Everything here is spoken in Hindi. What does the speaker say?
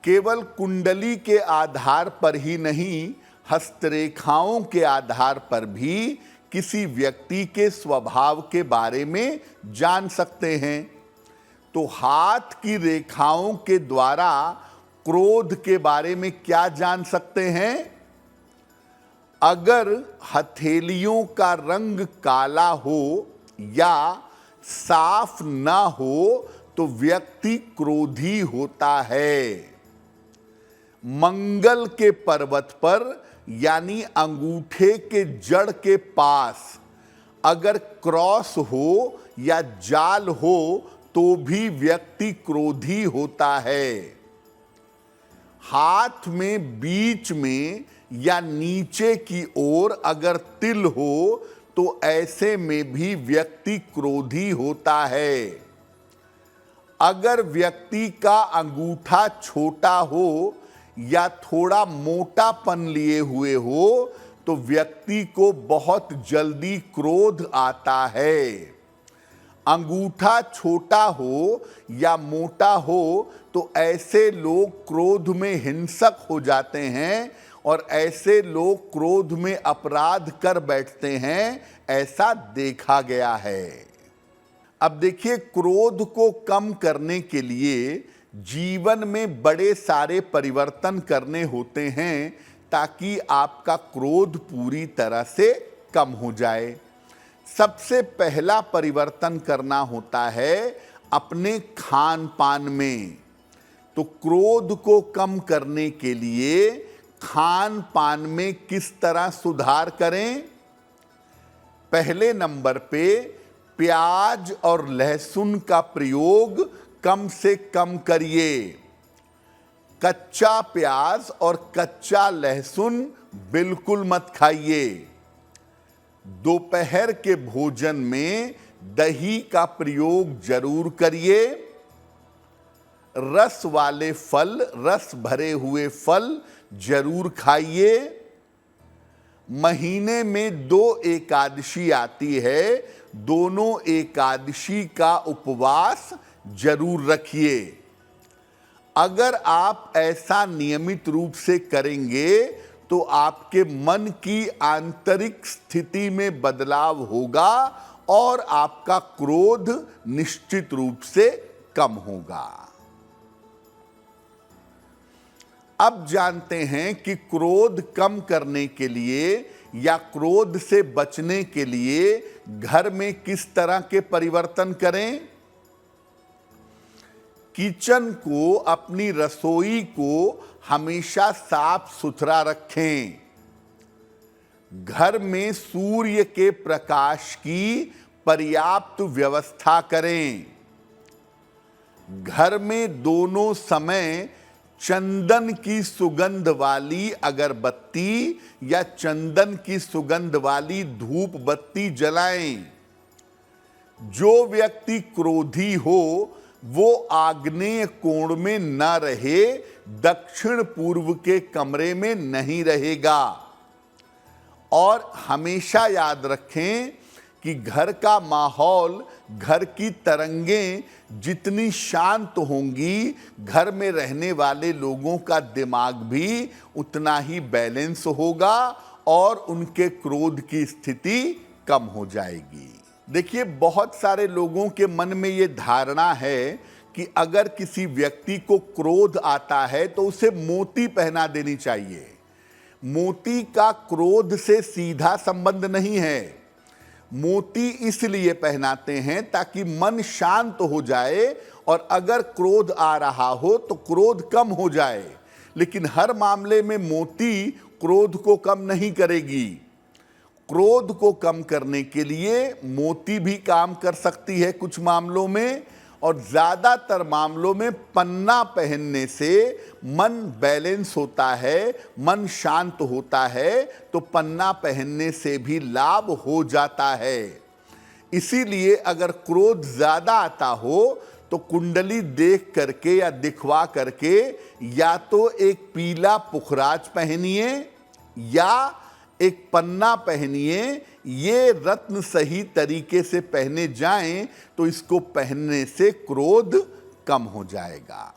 केवल कुंडली के आधार पर ही नहीं, हस्तरेखाओं के आधार पर भी किसी व्यक्ति के स्वभाव के बारे में जान सकते हैं। तो हाथ की रेखाओं के द्वारा क्रोध के बारे में क्या जान सकते हैं? अगर हथेलियों का रंग काला हो या साफ ना हो तो व्यक्ति क्रोधी होता है। मंगल के पर्वत पर यानी अंगूठे के जड़ के पास अगर क्रॉस हो या जाल हो तो भी व्यक्ति क्रोधी होता है। हाथ में बीच में या नीचे की ओर अगर तिल हो तो ऐसे में भी व्यक्ति क्रोधी होता है। अगर व्यक्ति का अंगूठा छोटा हो या थोड़ा मोटापन लिए हुए हो तो व्यक्ति को बहुत जल्दी क्रोध आता है। अंगूठा छोटा हो या मोटा हो तो ऐसे लोग क्रोध में हिंसक हो जाते हैं और ऐसे लोग क्रोध में अपराध कर बैठते हैं, ऐसा देखा गया है। अब देखिए, क्रोध को कम करने के लिए जीवन में बड़े सारे परिवर्तन करने होते हैं ताकि आपका क्रोध पूरी तरह से कम हो जाए। सबसे पहला परिवर्तन करना होता है अपने खान पान में। तो क्रोध को कम करने के लिए खान पान में किस तरह सुधार करें? पहले नंबर पे प्याज और लहसुन का प्रयोग कम से कम करिए। कच्चा प्याज और कच्चा लहसुन बिल्कुल मत खाइए। दोपहर के भोजन में दही का प्रयोग जरूर करिए। रस वाले फल, रस भरे हुए फल जरूर खाइए। महीने में 2 एकादशी आती है, दोनों एकादशी का उपवास जरूर रखिए। अगर आप ऐसा नियमित रूप से करेंगे तो आपके मन की आंतरिक स्थिति में बदलाव होगा और आपका क्रोध निश्चित रूप से कम होगा। अब जानते हैं कि क्रोध कम करने के लिए या क्रोध से बचने के लिए घर में किस तरह के परिवर्तन करें। किचन को, अपनी रसोई को हमेशा साफ सुथरा रखें। घर में सूर्य के प्रकाश की पर्याप्त व्यवस्था करें। घर में दोनों समय चंदन की सुगंध वाली अगरबत्ती या चंदन की सुगंध वाली धूप बत्ती जलाएं। जो व्यक्ति क्रोधी हो वो आग्नेय कोण में न रहे, दक्षिण पूर्व के कमरे में नहीं रहेगा। और हमेशा याद रखें कि घर का माहौल, घर की तरंगें जितनी शांत होंगी, घर में रहने वाले लोगों का दिमाग भी उतना ही बैलेंस होगा और उनके क्रोध की स्थिति कम हो जाएगी। देखिए, बहुत सारे लोगों के मन में ये धारणा है कि अगर किसी व्यक्ति को क्रोध आता है तो उसे मोती पहना देनी चाहिए। मोती का क्रोध से सीधा संबंध नहीं है। मोती इसलिए पहनाते हैं ताकि मन शांत हो जाए और अगर क्रोध आ रहा हो तो क्रोध कम हो जाए। लेकिन हर मामले में मोती क्रोध को कम नहीं करेगी। क्रोध को कम करने के लिए मोती भी काम कर सकती है कुछ मामलों में, और ज्यादातर मामलों में पन्ना पहनने से मन बैलेंस होता है, मन शांत होता है, तो पन्ना पहनने से भी लाभ हो जाता है। इसीलिए अगर क्रोध ज्यादा आता हो तो कुंडली देख करके या दिखवा करके या तो एक पीला पुखराज पहनिए या एक पन्ना पहनिए। ये रत्न सही तरीके से पहने जाएं तो इसको पहनने से क्रोध कम हो जाएगा।